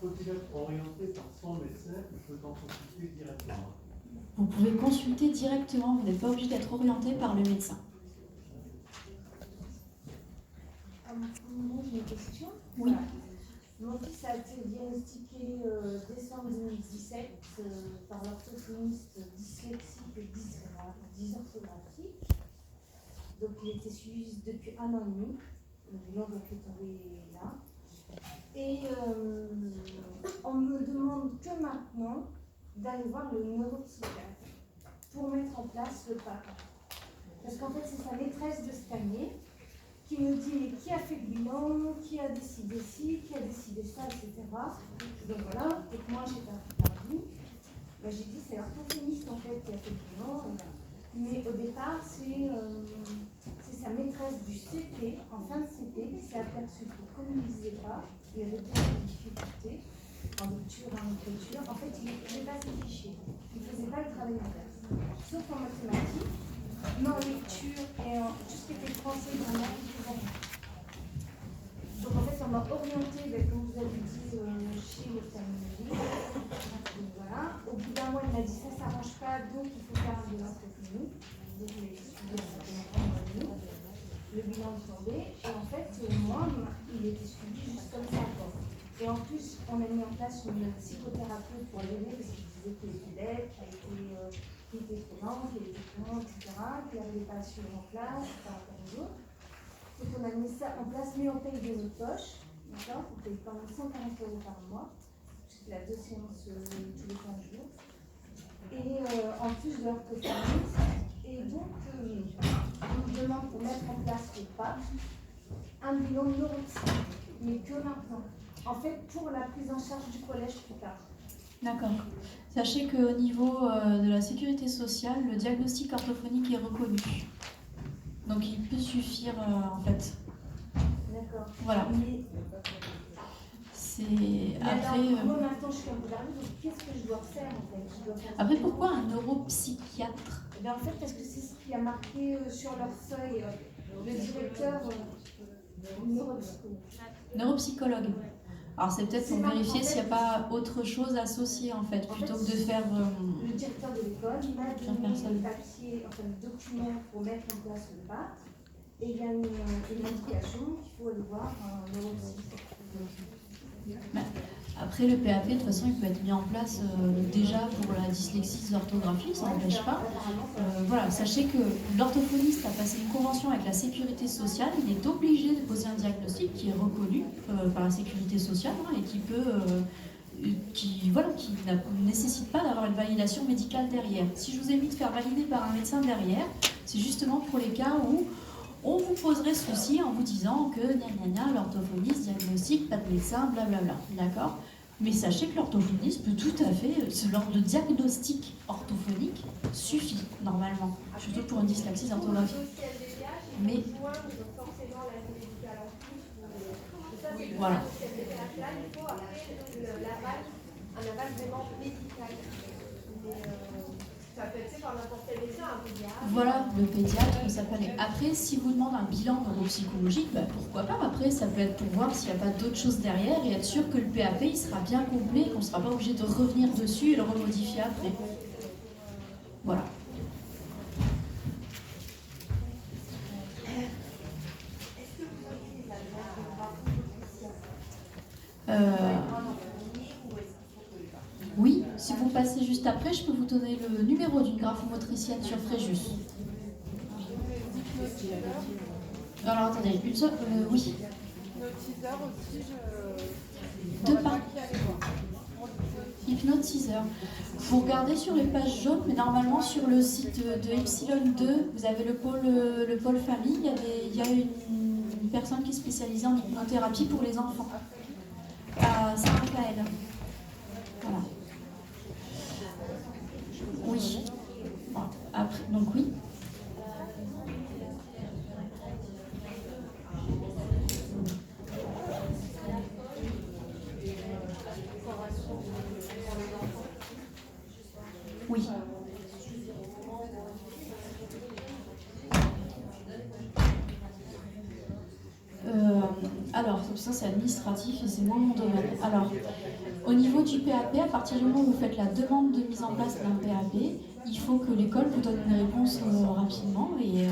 Faut-il être orienté par son médecin ou peut-on consulter directement? Vous pouvez consulter directement, vous n'êtes pas obligé d'être orienté par le médecin. Moi, j'ai une question. Oui. Mon fils a été diagnostiqué décembre 2017 par l'orthophoniste dyslexique et dysorthographique. Donc il était suivi depuis 1 an et demi. Le bilan est tombé là. Et on me demande que maintenant d'aller voir le neuropsychiatre pour mettre en place le PAP. Parce qu'en fait, c'est sa maîtresse de cette année qui me dit qui a fait le bilan, qui a décidé ci, qui a décidé ça, etc. Donc voilà, et que moi j'ai pas perdu. Ben, j'ai dit c'est l'orthophoniste en fait qui a fait le bilan. Mais au départ, c'est sa maîtresse du CP, en fin de CP, qui s'est aperçue que comme il ne lisait pas, il avait beaucoup de difficultés en lecture, en écriture. En fait, il ne faisait pas ses fichiers, il ne faisait pas le travail en classe. Sauf en mathématiques, mais en lecture et en tout ce qui était français, vraiment, il faisait rien. Donc en fait, on m'a orienté, comme vous avez dit, chez l'ophtalmologie. Donc voilà. Au bout d'un mois, il m'a dit ça ne s'arrange pas, donc il faut faire un bilan orthophonique. Donc il a été suivi à un mois et demi. Le bilan est tombé. Et en fait, moi, il était suivi juste comme ça. Et en plus, on a mis en place une psychothérapeute pour l'aider parce qu'il disait qu'il était bête, qu'il était trop lent, qu'il était trop long, etc. Qu'il n'arrivait pas à suivre en classe par rapport aux autres. Donc on a mis ça en place, mais on paye de notre poche. D'accord, on paye quand même 140 € par mois, puisqu'il a 2 séances tous les 15 jours. Et en plus de l'orthophonie. Et donc, on nous demande pour mettre en place le PAP un bilan neuropsychique, mais que maintenant. En fait, pour la prise en charge du collège plus tard. D'accord. Sachez qu'au niveau de la sécurité sociale, le diagnostic orthophonique est reconnu. Donc il peut suffire en fait. D'accord. Voilà. Mais C'est après. après. Moi maintenant je suis un peu perdue, donc qu'est-ce que je dois faire en fait? Après, pourquoi un neuropsychiatre? Eh bien, en fait, parce que c'est ce qui a marqué sur leur feuille le directeur Neuropsychologue. Alors c'est peut-être pour vérifier s'il n'y a pas autre chose associée en fait, plutôt que de faire. Le directeur de l'école m'a donné le papier, enfin le document pour mettre en place le PAP, et il y a une indication qu'il faut aller voir un neuropsychologue. Après le PAP, de toute façon, il peut être mis en place déjà pour la dyslexie, l'orthographie, ça n'empêche pas. Voilà, sachez que l'orthophoniste a passé une convention avec la sécurité sociale, il est obligé de poser un diagnostic qui est reconnu par la sécurité sociale et qui peut, qui ne nécessite pas d'avoir une validation médicale derrière. Si je vous ai mis de faire valider par un médecin derrière, c'est justement pour les cas où on vous poserait souci en vous disant que l'orthophoniste diagnostique, pas de médecin, blablabla. D'accord? Mais sachez que l'orthophoniste peut tout à fait, ce genre de diagnostic orthophonique suffit normalement, surtout pour une dyslexie orthographique. Mais voilà. Un aval vraiment médical. Ça peut être fait par n'importe quel médecin, un pédiatre. Voilà, le pédiatre, ça peut aller. Après, si vous demandez un bilan neuropsychologique, pourquoi pas. Après, ça peut être pour voir s'il n'y a pas d'autres choses derrière et être sûr que le PAP il sera bien complet, qu'on ne sera pas obligé de revenir dessus et le remodifier après. Voilà. Oui, si vous passez juste après, je peux vous donner le numéro d'une graphomotricienne sur Fréjus. Alors attendez, une seule. Oui. Hypnotiseur aussi, Deux pas. Hypnotiseur. Vous regardez sur les pages jaunes, mais normalement sur le site de Epsilon 2, vous avez le pôle famille. Il y a une personne qui est spécialisée en hypnothérapie pour les enfants. À Saint-Raphaël. Voilà. Oui. Après, donc oui. Oui. Alors, ça c'est administratif et c'est moins mon domaine. Alors, au niveau du PAP, à partir du moment où vous faites la demande de mise en place d'un PAP, il faut que l'école vous donne une réponse rapidement mais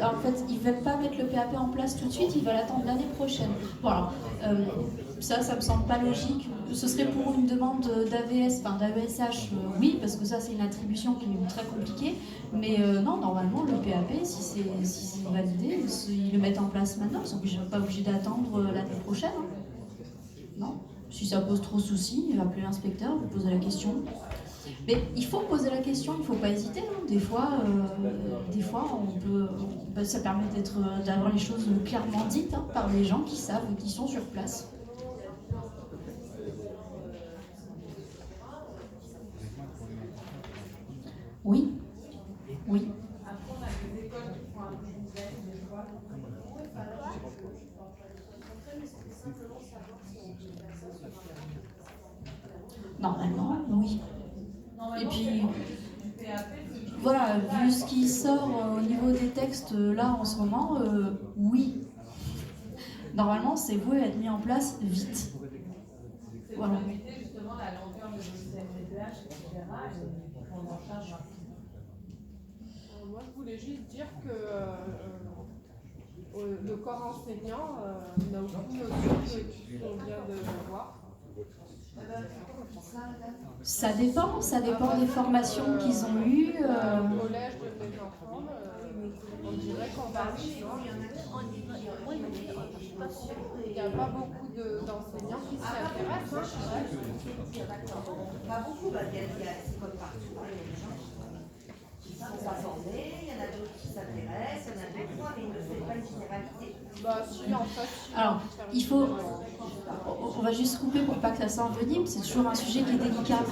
en fait, ils ne veulent pas mettre le PAP en place tout de suite, ils veulent attendre l'année prochaine. Voilà. Ça me semble pas logique. Ce serait pour une demande d'AVS, enfin d'AESH, oui, parce que ça c'est une attribution qui est très compliquée. Mais non, normalement, le PAP, si c'est validé, ils le mettent en place maintenant, ils ne sont pas obligés d'attendre l'année prochaine. Hein. Non. Si ça pose trop de soucis, appelez l'inspecteur, vous posez la question. Mais il faut poser la question, il ne faut pas hésiter. Hein. Des fois, ça permet d'avoir les choses clairement dites hein, par des gens qui savent, qui sont sur place. Oui, oui. Après, on a des écoles qui font un peu des fois. Normalement, oui. Et puis, voilà, vu ce qui sort au niveau des textes là en ce moment, oui. Normalement, c'est voué à être mis en place vite. Voilà. Pour limiter justement la longueur de CMDPH, etc. et prendre en charge. Moi, je voulais juste dire que le corps enseignant n'a aucune notion de ce qu'on vient de voir. Ça dépend des formations qu'ils ont eues. Au collège de mes enfants, on dirait qu'on parle chinois. Il n'y a pas beaucoup d'enseignants qui s'y intéressent. Pas beaucoup, c'est comme partout. Il y a des gens qui sont pas formés, il y en a d'autres qui s'intéressent, il y en a d'autres, mais ils ne font pas une généralité. Si, en fait. Alors, il faut. On va juste couper pour pas que ça s'envenime, c'est toujours un sujet qui est délicat.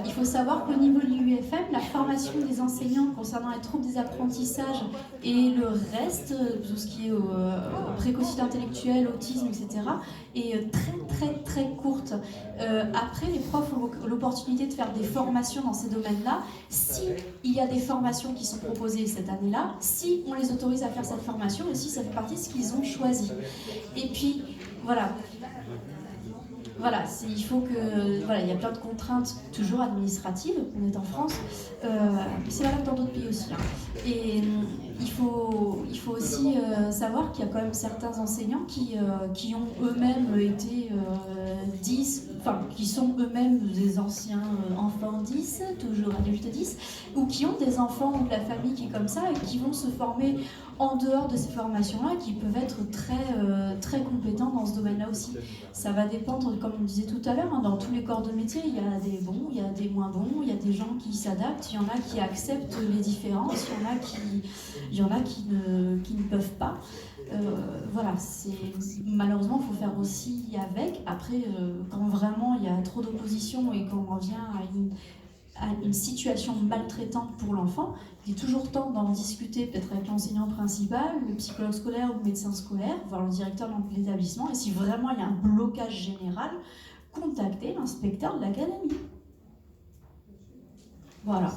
Il faut savoir qu'au niveau de l'UFM, la formation des enseignants concernant les troubles des apprentissages et le reste, tout ce qui est précocité intellectuelle, autisme, etc., est très courte. Après, les profs ont l'opportunité de faire des formations dans ces domaines-là. Si il y a des formations qui sont proposées cette année-là, si on les autorise à faire cette formation et si ça fait partie de ce qu'ils ont choisi. Et puis, voilà, il faut que, il y a plein de contraintes toujours administratives. On est en France, c'est valable dans d'autres pays aussi. Hein. Et il faut aussi savoir qu'il y a quand même certains enseignants qui ont eux-mêmes été 10, qui sont eux-mêmes des anciens enfants 10, toujours adultes 10, ou qui ont des enfants ou de la famille qui est comme ça et qui vont se former en dehors de ces formations-là, qui peuvent être très compétents dans ce domaine-là aussi. Ça va dépendre, comme on disait tout à l'heure, hein, dans tous les corps de métier, il y a des bons, il y a des moins bons, il y a des gens qui s'adaptent, il y en a qui acceptent les différences, il y en a qui ne peuvent pas. Malheureusement, il faut faire aussi avec. Après, quand vraiment il y a trop d'opposition et qu'on revient à une situation maltraitante pour l'enfant, il est toujours temps d'en discuter peut-être avec l'enseignant principal, le psychologue scolaire ou le médecin scolaire, voire le directeur de l'établissement. Et si vraiment il y a un blocage général, contacter l'inspecteur de l'académie. Voilà.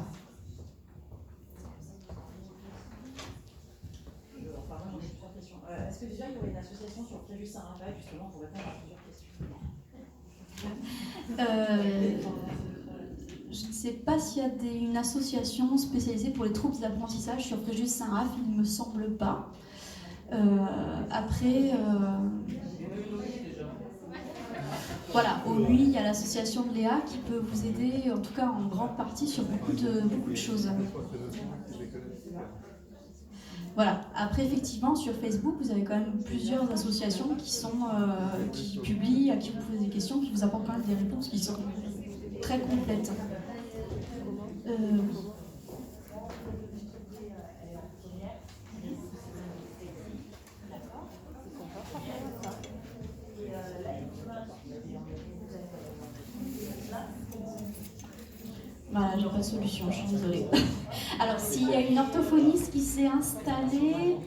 Est-ce que déjà il y aurait une association sur Fréjus Saint-Raphaël justement pour répondre à plusieurs questions? Je ne sais pas s'il y a une association spécialisée pour les troubles d'apprentissage sur Fréjus Saint-Raph, il ne me semble pas. Après, voilà, au MUI, il y a l'association de Léa qui peut vous aider, en tout cas en grande partie, sur beaucoup de choses. Voilà. Après, effectivement, sur Facebook, vous avez quand même plusieurs associations qui publient, à qui vous posez des questions, qui vous apportent quand même des réponses qui sont très complètes. Voilà, j'ai pas de solution, je suis désolée. Alors, s'il y a une orthophoniste qui s'est installée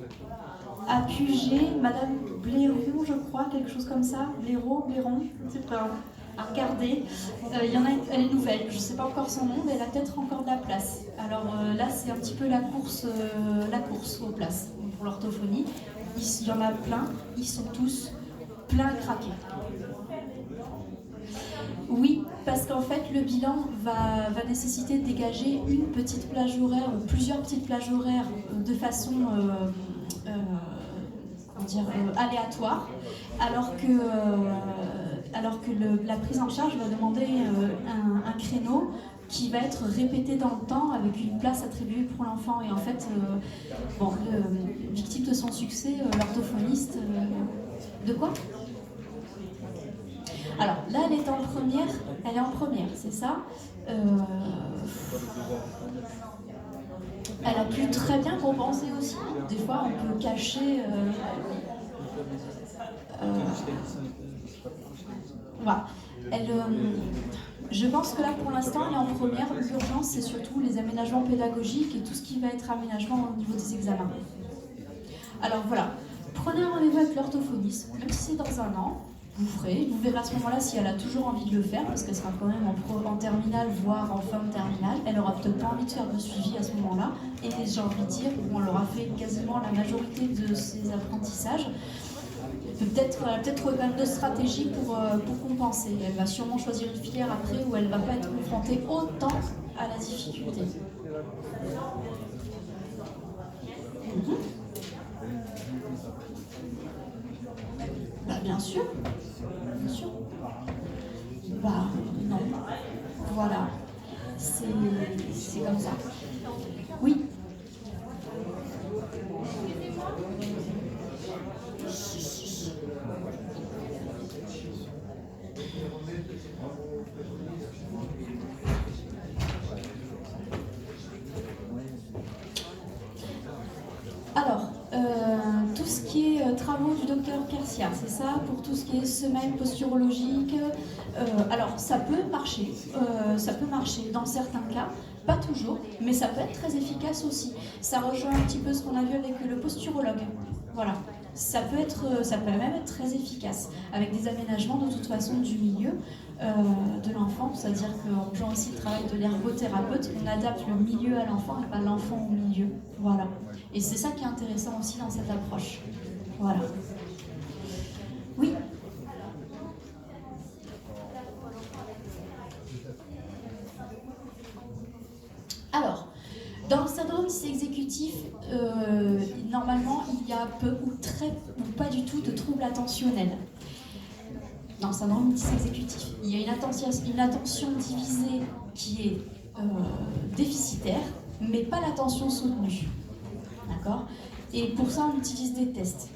à Puget, Madame Blairon, je crois, quelque chose comme ça, Blairon, c'est pas. à regarder. Il y en a, elle est nouvelle, je ne sais pas encore son nom, mais elle a peut-être encore de la place. Alors là, c'est un petit peu la course aux places pour l'orthophonie. Il y en a plein, ils sont tous plein craqués. Oui, parce qu'en fait, le bilan va nécessiter de dégager une petite plage horaire ou plusieurs petites plages horaires de façon aléatoire, alors que la prise en charge va demander un créneau qui va être répété dans le temps avec une place attribuée pour l'enfant. Et en fait, victime de son succès, l'orthophoniste... de quoi ? Alors là, elle est en première, c'est ça. Elle a pu très bien compenser aussi. Des fois, on peut cacher... voilà. Je pense que là, pour l'instant, elle est en première. L'urgence, c'est surtout les aménagements pédagogiques et tout ce qui va être aménagement au niveau des examens. Alors voilà, prenez un rendez-vous avec l'orthophoniste, même si c'est dans un an. Vous verrez à ce moment-là si elle a toujours envie de le faire, parce qu'elle sera quand même en terminale, voire en fin de terminale. Elle aura peut-être pas envie de faire de suivi à ce moment-là. Et j'ai envie de dire, on leur a fait quasiment la majorité de ses apprentissages. Elle a peut-être quand même de stratégies pour compenser. Elle va sûrement choisir une filière après où elle ne va pas être confrontée autant à la difficulté. Bah, bien sûr. Bah non. Voilà. C'est comme ça. Oui. Alors, tout ce qui est travaux du docteur Kersia, c'est ça, pour tout ce qui est semaine posturologique. Alors, ça peut marcher dans certains cas, pas toujours, mais ça peut être très efficace aussi. Ça rejoint un petit peu ce qu'on a vu avec le posturologue. Voilà. Ça peut même être très efficace, avec des aménagements de toute façon du milieu de l'enfant, c'est-à-dire qu'en rejoint aussi le travail de l'ergothérapeute, on adapte le milieu à l'enfant et pas l'enfant au milieu. Voilà. Et c'est ça qui est intéressant aussi dans cette approche. Voilà. Oui. Alors, dans le syndrome exécutif, normalement, il y a peu ou pas du tout de troubles attentionnels. Dans le syndrome exécutif, il y a une attention divisée qui est déficitaire, mais pas l'attention soutenue. D'accord ? Et pour ça, on utilise des tests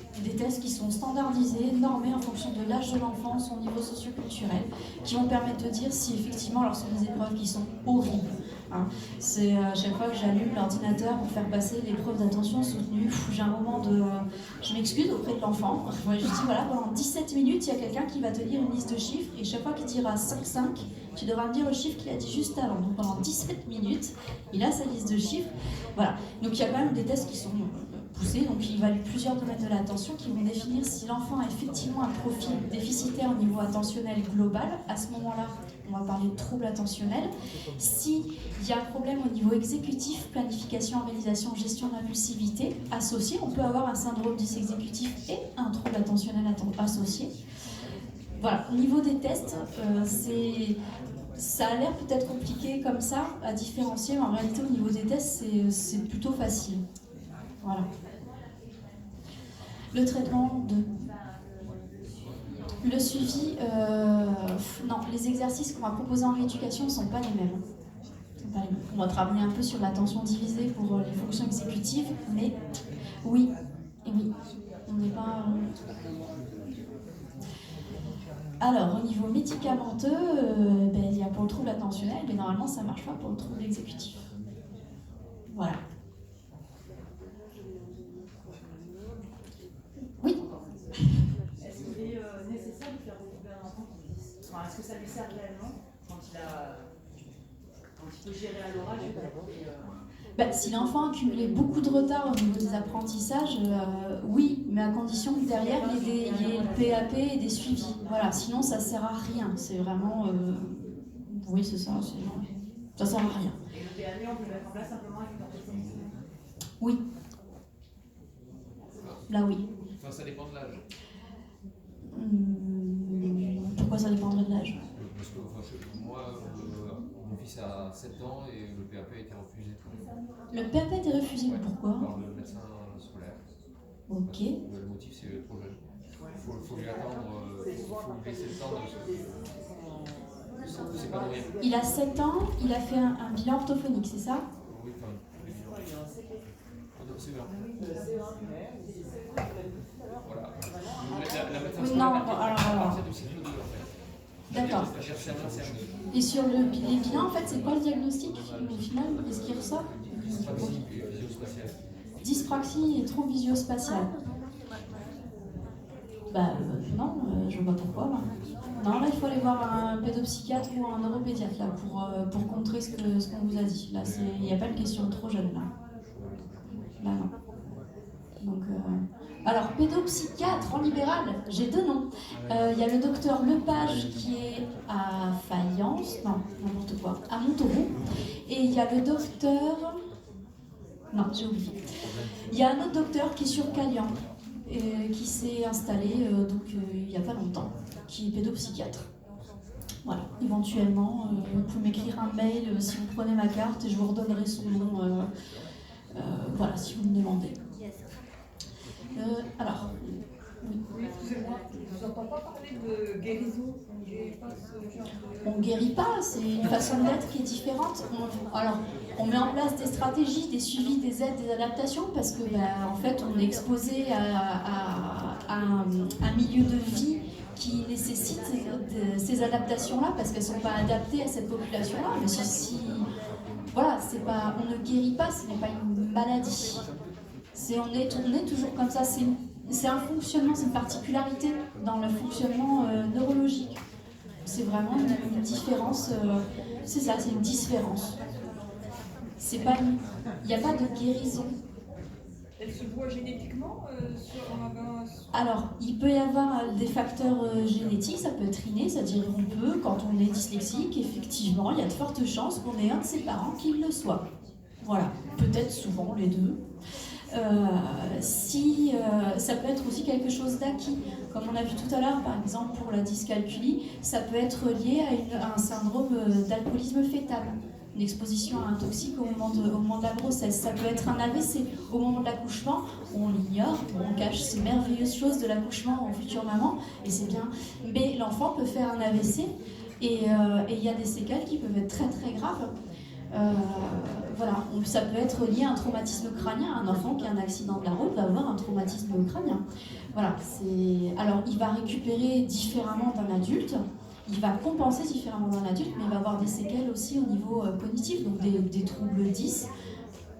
qui sont standardisés, normés en fonction de l'âge de l'enfant, son niveau socioculturel, qui vont permettre de dire si effectivement, alors ce sont des épreuves qui sont horribles. Hein. C'est à chaque fois que j'allume l'ordinateur pour faire passer l'épreuve d'attention soutenue, j'ai un moment de... Je m'excuse auprès de l'enfant. Je dis voilà, pendant 17 minutes, il y a quelqu'un qui va te lire une liste de chiffres et chaque fois qu'il dira 5, tu devras me dire le chiffre qu'il a dit juste avant. Donc pendant 17 minutes, il a sa liste de chiffres. Voilà. Donc il y a quand même des tests qui sont poussés, donc il évalue plusieurs domaines de l'attention qui vont définir si l'enfant a effectivement un profil déficitaire au niveau attentionnel global. À ce moment-là, on va parler de troubles attentionnels. S'il y a un problème au niveau exécutif, planification, organisation, gestion de l'impulsivité associé, on peut avoir un syndrome dysexécutif et un trouble attentionnel associé. Voilà, au niveau des tests, ça a l'air peut-être compliqué comme ça à différencier, mais en réalité au niveau des tests, c'est plutôt facile. Voilà. Le traitement de... Le suivi, non, les exercices qu'on va proposer en rééducation ne sont pas les mêmes. On va travailler un peu sur l'attention divisée pour les fonctions exécutives, mais oui, on n'est pas... Alors, au niveau médicamenteux, il y a pour le trouble attentionnel, mais normalement ça ne marche pas pour le trouble exécutif. Voilà. Oui. Est-ce qu'il est nécessaire de faire retrouver un enfant qui existe ? Enfin, est-ce que ça lui sert réellement quand il peut gérer à l'oral Si l'enfant accumulait beaucoup de retard au niveau des apprentissages, oui, mais à condition que derrière il y ait le PAP et des suivis. Voilà, sinon ça sert à rien. C'est vraiment. Oui, c'est ça. Ça sert à rien. Et le PAP, on peut le mettre en place simplement avec une orthophonie. Oui. Là, oui. Enfin, ça dépend de l'âge. Pourquoi ça dépendrait de l'âge? Parce que moi, mon fils a 7 ans et le PAP a été refusé. Le PAP a été refusé, pourquoi? Par le médecin scolaire. Ok. Le motif, c'est trop jeune. Il faut lui attendre, il faut lui laisser le temps de s'épanouir. Il a 7 ans, il a fait un bilan orthophonique, c'est ça? Oui, enfin, les bilans. C'est bien. Voilà. La médecin scolaire à partir du cycle 2, en fait. D'accord. Et sur les bilans, en fait, c'est quoi le diagnostic au final? Qu'est-ce qui ressort? Dyspraxie et visio-spatiale. Dyspraxie et trouble visio-spatial. Non, je vois pas pourquoi. Là. Non, là, il faut aller voir un pédopsychiatre ou un neuropédiatre là, pour contrer ce qu'on vous a dit. Là, il n'y a pas de question de trop jeune. Là non. Donc, alors, pédopsychiatre en libéral, j'ai 2 noms. Il y a le docteur Lepage qui est à Fayence, non, n'importe quoi, à Montauroux. Et il y a le docteur... Non, j'ai oublié. Il y a un autre docteur qui est sur Calian, qui s'est installé il n'y a pas longtemps, qui est pédopsychiatre. Voilà, éventuellement, vous pouvez m'écrire un mail si vous prenez ma carte et je vous redonnerai son nom. Voilà, si vous me demandez. Alors, Oui, excusez-moi, je n'entends pas parler de guérison. On ne guérit pas ce genre de... on ne guérit pas, c'est une façon d'être qui est différente. On met en place des stratégies, des suivis, des aides, des adaptations, parce que, en fait, on est exposé à un milieu de vie qui nécessite ces adaptations-là, parce qu'elles ne sont pas adaptées à cette population-là. Mais voilà, on ne guérit pas, ce n'est pas une maladie. On est toujours comme ça, c'est un fonctionnement, c'est une particularité dans le fonctionnement neurologique. C'est vraiment une différence, c'est ça, c'est une différence. Il n'y a pas de guérison. Elle se voit génétiquement Alors, il peut y avoir des facteurs génétiques, ça peut être inné, c'est-à-dire quand on est dyslexique, effectivement, il y a de fortes chances qu'on ait un de ses parents qui le soit. Voilà, peut-être souvent les deux. Ça peut être aussi quelque chose d'acquis, comme on a vu tout à l'heure, par exemple pour la dyscalculie, ça peut être lié à un syndrome d'alcoolisme fœtal, une exposition à un toxique au moment de la grossesse. Ça peut être un AVC au moment de l'accouchement, on l'ignore, on cache ces merveilleuses choses de l'accouchement en future maman, et c'est bien. Mais l'enfant peut faire un AVC et il y a des séquelles qui peuvent être très très graves. Voilà, ça peut être lié à un traumatisme crânien. Un enfant qui a un accident de la route va avoir un traumatisme crânien. Voilà, alors il va récupérer différemment d'un adulte, il va compenser différemment d'un adulte, mais il va avoir des séquelles aussi au niveau cognitif, donc des troubles 10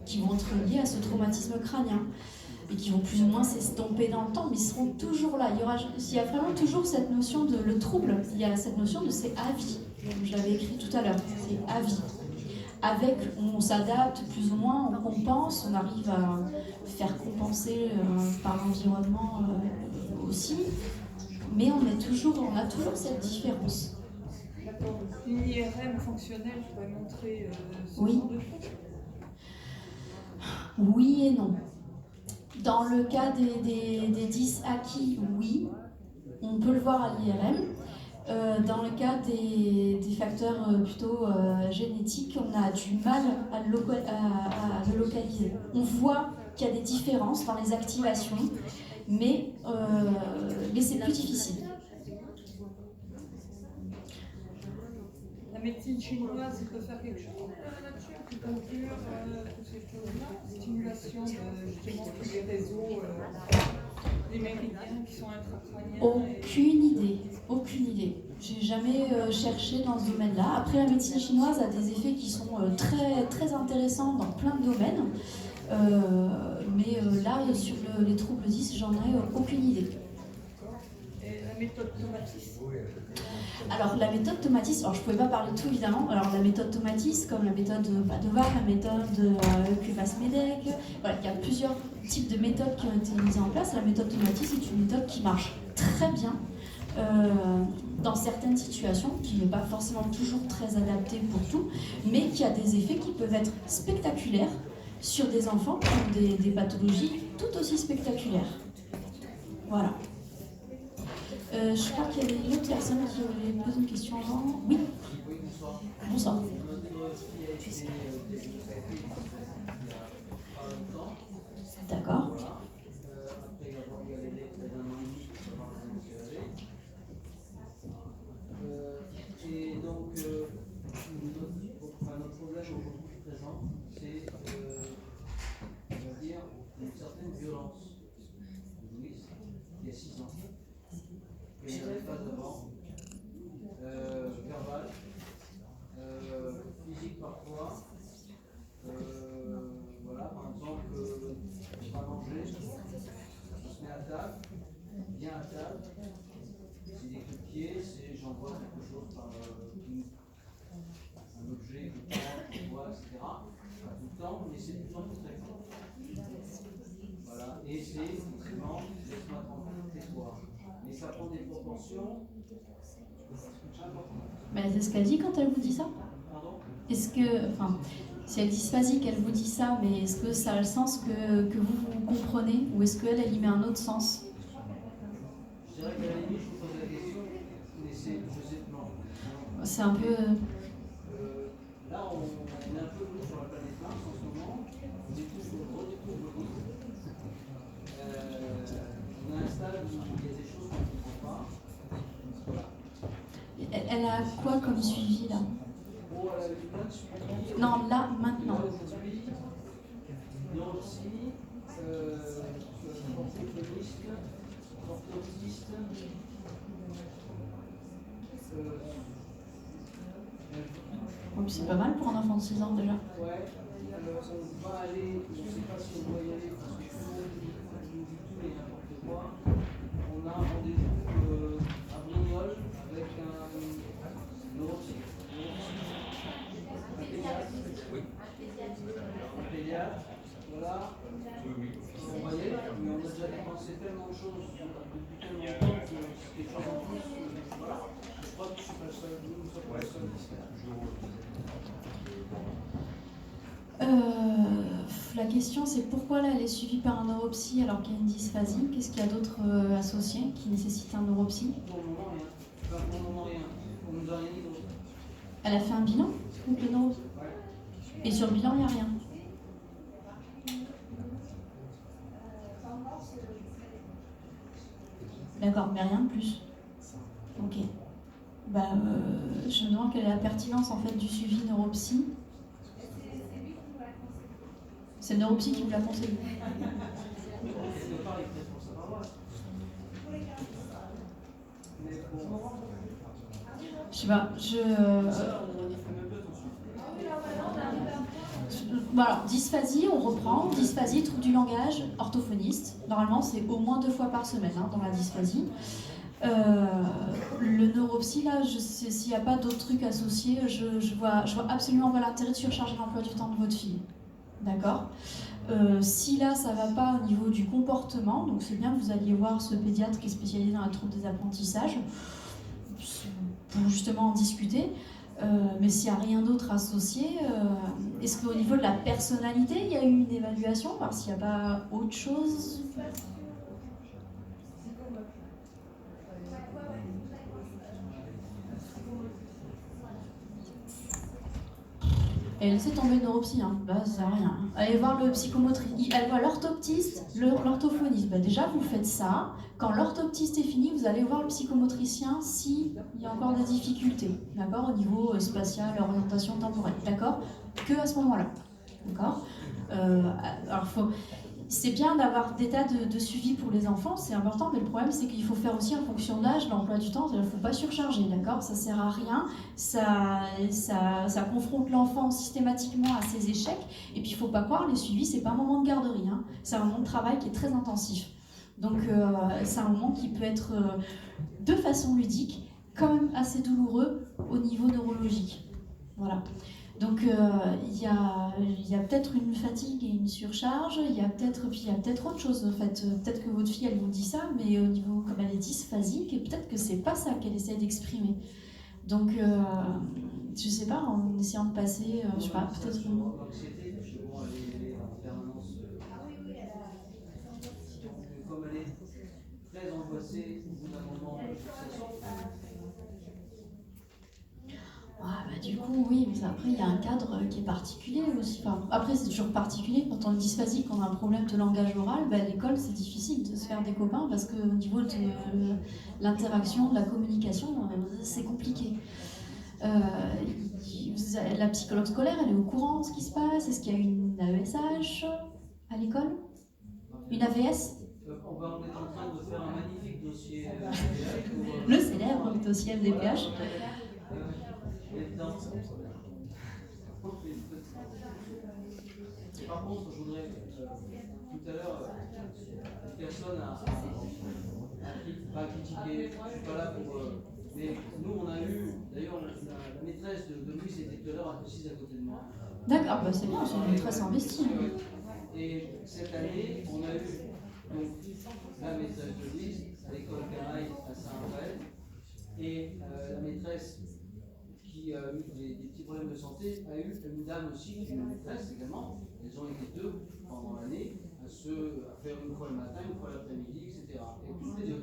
qui vont être liés à ce traumatisme crânien et qui vont plus ou moins s'estomper dans le temps, mais ils seront toujours là. Il y a vraiment toujours cette notion de le trouble, il y a cette notion de c'est à vie. Je l'avais écrit tout à l'heure, c'est à vie. On s'adapte plus ou moins, on compense, on arrive à faire compenser par l'environnement aussi, mais on a toujours cette différence. D'accord. Une IRM fonctionnelle pourrait montrer ce Oui. genre de choses. Oui et non. Dans le cas des 10 acquis, oui, on peut le voir à l'IRM. Dans le cas des facteurs plutôt génétiques, on a du mal à le localiser. On voit qu'il y a des différences dans les activations, mais c'est plus difficile. La médecine chinoise peut faire quelque chose là-dessus, acupuncture, toutes ces choses-là, stimulation de justement tous les réseaux, des méridiens qui sont intracrâniens. Aucune idée. J'ai jamais cherché dans ce domaine-là. Après, la médecine chinoise a des effets qui sont très, très intéressants dans plein de domaines. Mais là, sur les troubles 10, j'en ai aucune idée. Et la méthode Tomatis. Alors la méthode Tomatis, alors je ne pouvais pas parler de tout évidemment, alors la méthode Tomatis, comme la méthode Padova, la méthode Kuvas-Medek, voilà, il y a plusieurs types de méthodes qui ont été mises en place. La méthode Tomatis est une méthode qui marche très bien dans certaines situations, qui n'est pas forcément toujours très adaptée pour tout, mais qui a des effets qui peuvent être spectaculaires sur des enfants qui ont des pathologies tout aussi spectaculaires. Voilà. Je crois qu'il y avait une autre personne qui voulait poser une question avant. Oui. Bonsoir. D'accord. Et donc, notre problème aujourd'hui présent, c'est, on va dire, une certaine violence de Louise, il y a 6 ans. Et il n'y avait pas d'avant, verbal, physique parfois. Voilà, par exemple, on va manger, on se met à table, bien à table. C'est des coups de pied, c'est j'envoie quelque chose par un objet que je vois, etc. Pas tout le temps, mais c'est de plus en plus fréquent. Voilà, et c'est effectivement, laisse-moi tranquille, tais-toi. Mais ça prend des proportions importantes. Mais c'est ce qu'elle dit quand elle vous dit ça? Pardon? Est-ce que, enfin, si elle dysphasique, qu'elle vous dit ça, mais est-ce que ça a le sens que vous comprenez, ou est-ce qu'elle y met un autre sens? Je dirais qu'à la limite, je vous pose la question, mais c'est, je sais, non. C'est un peu... Là, on est un peu sur la planète Mars en ce moment, on redécouvre l'île. On a un stade où il y a des choses qu'on ne comprend pas. Voilà. Elle a quoi comme suivi, là? Oh, elle a eu plein de suivis. Non, là, maintenant. Là, aujourd'hui, neuropsy, orthophoniste, orthoptiste, Donc c'est pas mal pour un enfant de 6 ans, déjà. ouais, on va aller, je ne sais pas si on doit y aller parce que tout le monde nous dit tout et n'importe quoi. On a un rendez-vous à Brignoles avec un neuropsy. Un pédiatre, voilà. On va y aller, mais on a déjà dépensé tellement de choses depuis tellement de temps que c'est quelque chose en plus. Voilà. Je crois que je suis pas le seul, nous ne sommes pas le seul. La question c'est pourquoi là elle est suivie par un neuropsy alors qu'il y a une dysphasie? Qu'est-ce qu'il y a d'autre associé qui nécessite un neuropsy? Pour le moment, rien. Enfin, pour le moment, rien. On nous a rien dit d'autre. Elle a fait un bilan, donc le neuro. Ouais. Et sur le bilan il n'y a rien. D'accord, mais rien de plus. Ok. Bah, je me demande quelle est la pertinence en fait du suivi neuropsy. C'est le neuropsy qui vous l'a conseillé. Quelque part, il peut pour sa paroisse. Mais pour... Je sais pas, Ça, on en fait même peu attention. Voilà, dysphasie, on reprend. Dysphasie, trouble du langage, orthophoniste. Normalement, c'est au moins 2 fois par semaine dans la dysphasie. Le neuropsy, là, s'il n'y a pas d'autres trucs associés, je vois absolument pas l'intérêt de surcharger l'emploi du temps de votre fille. D'accord. Si là, ça va pas au niveau du comportement, donc c'est bien que vous alliez voir ce pédiatre qui est spécialisé dans la trouble des apprentissages, pour justement en discuter. Mais s'il n'y a rien d'autre associé, est-ce qu'au niveau de la personnalité, il y a eu une évaluation, voir s'il n'y a pas autre chose? Et laissez tomber le neuropsy, hein. Bah, ça sert à rien. Allez voir le psychomotricien, allez voir l'orthoptiste, l'orthophoniste. Bah, déjà, vous faites ça. Quand l'orthoptiste est fini, vous allez voir le psychomotricien s'il y a encore des difficultés, d'accord, au niveau spatial, orientation temporelle, d'accord, que à ce moment-là, d'accord. Alors, c'est bien d'avoir des tas de suivi pour les enfants, c'est important, mais le problème c'est qu'il faut faire aussi en fonction de l'âge, l'emploi du temps, il ne faut pas surcharger, d'accord, ça sert à rien, ça confronte l'enfant systématiquement à ses échecs, et puis il ne faut pas croire, les suivis, c'est pas un moment de garderie, hein. C'est un moment de travail qui est très intensif. Donc c'est un moment qui peut être de façon ludique, quand même assez douloureux au niveau neurologique. Voilà. Donc il y a peut-être une fatigue et une surcharge, il y a peut-être autre chose en fait. Peut-être que votre fille elle vous dit ça, mais au niveau comme elle est dysphasique, peut-être que c'est pas ça qu'elle essaie d'exprimer. Donc je sais pas, en essayant de passer, je sais pas, peut-être. L'anxiété, parce que bon, elle est en permanence. Comme elle est très angoissée, au bout d'un moment, ça sort. Ah bah du coup oui, mais après il y a un cadre qui est particulier aussi. Enfin, après c'est toujours particulier quand on est dysphasique, quand on a un problème de langage oral, bah, à l'école c'est difficile de se faire des copains parce qu'au niveau de l'interaction, de la communication, c'est compliqué. La psychologue scolaire, elle est au courant de ce qui se passe. Est-ce qu'il y a une AESH à l'école? Une AVS? On est en train de faire un magnifique dossier. Le célèbre dossier MDPH. Par contre, je voudrais, tout à l'heure, personne n'a pas critiqué, je ne suis pas là pour... mais nous, on a eu, d'ailleurs, la maîtresse de Louis était tout à l'heure assise à côté de moi. D'accord, bah c'est bien, c'est une maîtresse investie. Et cette année, on a eu donc, la maîtresse de Louise à l'école Canaille à Saint-Raphaël, et la maîtresse qui a eu des petits problèmes de santé a eu une dame aussi qui est une maîtresse également. Elles ont été deux pendant l'année à faire une fois le matin, une fois l'après-midi, etc. Et toutes les deux,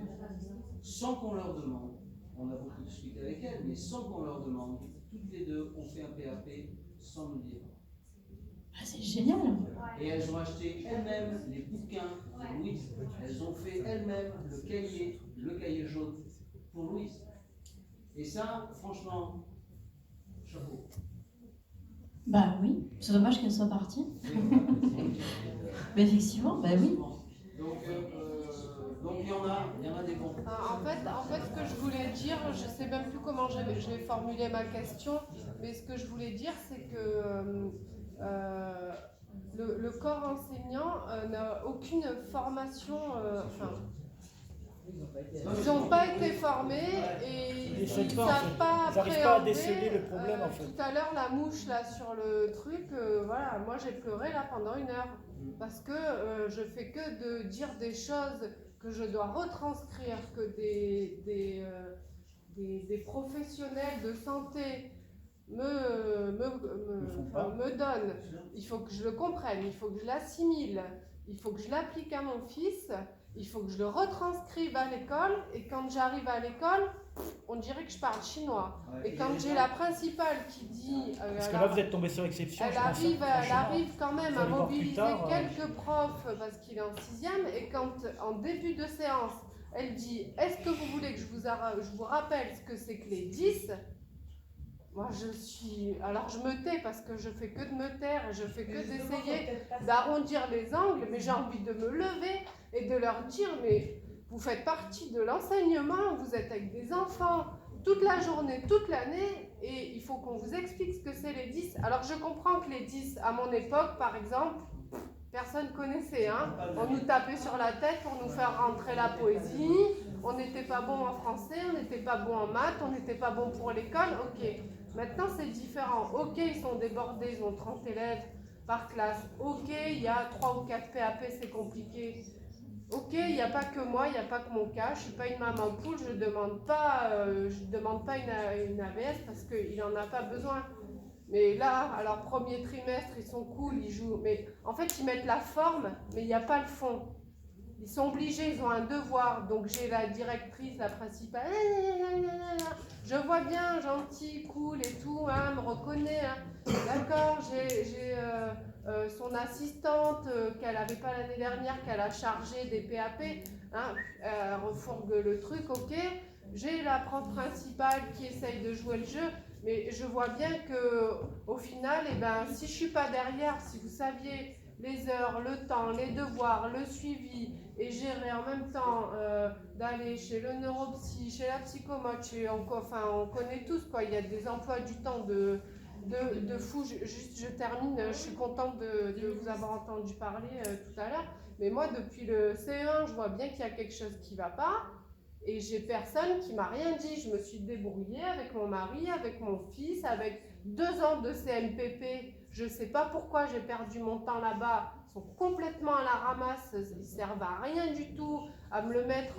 sans qu'on leur demande, on a beaucoup discuté avec elles, mais sans qu'on leur demande, toutes les deux ont fait un PAP sans nous dire. Ah, c'est génial. Et elles ont acheté elles-mêmes les bouquins pour Louise. Elles ont fait elles-mêmes le cahier jaune pour Louise. Et ça, franchement, chapeau. Bah oui, c'est dommage qu'elle soit partie. Mais effectivement, bah oui. Donc il y en a des bons. En fait, ce que je voulais dire, je ne sais même plus comment je vais formuler ma question, mais ce que je voulais dire, c'est que le corps enseignant n'a aucune formation, ils n'ont pas été formés et ils ne savent pas appréhender. Pas à déceler le problème en fait. Tout à l'heure, la mouche là sur le truc, voilà, moi j'ai pleuré là pendant 1 heure parce que je fais que de dire des choses que je dois retranscrire, que des professionnels de santé me donnent. Il faut que je le comprenne, il faut que je l'assimile, il faut que je l'applique à mon fils. Il faut que je le retranscrive à l'école, et quand j'arrive à l'école, on dirait que je parle chinois. Et quand j'ai la principale qui dit... Parce que là, vous êtes tombé sur l'exception. Elle arrive quand même à mobiliser quelques profs, parce qu'il est en 6e, et quand, en début de séance, elle dit « Est-ce que vous voulez que je vous rappelle ce que c'est que les 10 ?» Moi, alors je me tais parce que je fais que de me taire, et je fais que d'essayer d'arrondir les angles, mais j'ai envie de me lever et de leur dire, mais vous faites partie de l'enseignement, vous êtes avec des enfants toute la journée, toute l'année, et il faut qu'on vous explique ce que c'est les 10. Alors je comprends que les 10, à mon époque, par exemple, personne ne connaissait, hein. On nous tapait sur la tête pour nous faire rentrer la poésie, on n'était pas bon en français, on n'était pas bon en maths, on n'était pas bon pour l'école, ok. Maintenant c'est différent, ok, ils sont débordés, ils ont 30 élèves par classe, ok, il y a 3 ou 4 PAP, c'est compliqué. Ok, il n'y a pas que moi, il n'y a pas que mon cas, je ne suis pas une maman poule, je ne demande pas une AVS parce qu'il n'en a pas besoin. Mais là, alors premier trimestre, ils sont cool, ils jouent, mais en fait ils mettent la forme, mais il n'y a pas le fond. Ils sont obligés, ils ont un devoir, donc j'ai la directrice, la principale, je vois bien, gentil, cool et tout, hein, me reconnaît, hein. D'accord, j'ai son assistante qu'elle n'avait pas l'année dernière, qu'elle a chargé des PAP, hein, elle refourgue le truc, ok. J'ai la prof principale qui essaye de jouer le jeu, mais je vois bien que au final, eh ben, si je ne suis pas derrière, si vous saviez les heures, le temps, les devoirs, le suivi, et gérer en même temps d'aller chez le neuropsy, chez la psychomote, on connaît tous, quoi, il y a des emplois du temps de fou. Je termine, je suis contente de vous avoir entendu parler tout à l'heure. Mais moi, depuis le CE1, je vois bien qu'il y a quelque chose qui ne va pas. Et j'ai personne qui m'a rien dit. Je me suis débrouillée avec mon mari, avec mon fils, avec 2 ans de CMPP. Je ne sais pas pourquoi j'ai perdu mon temps là-bas. Ils sont complètement à la ramasse. Ils ne servent à rien du tout à me le mettre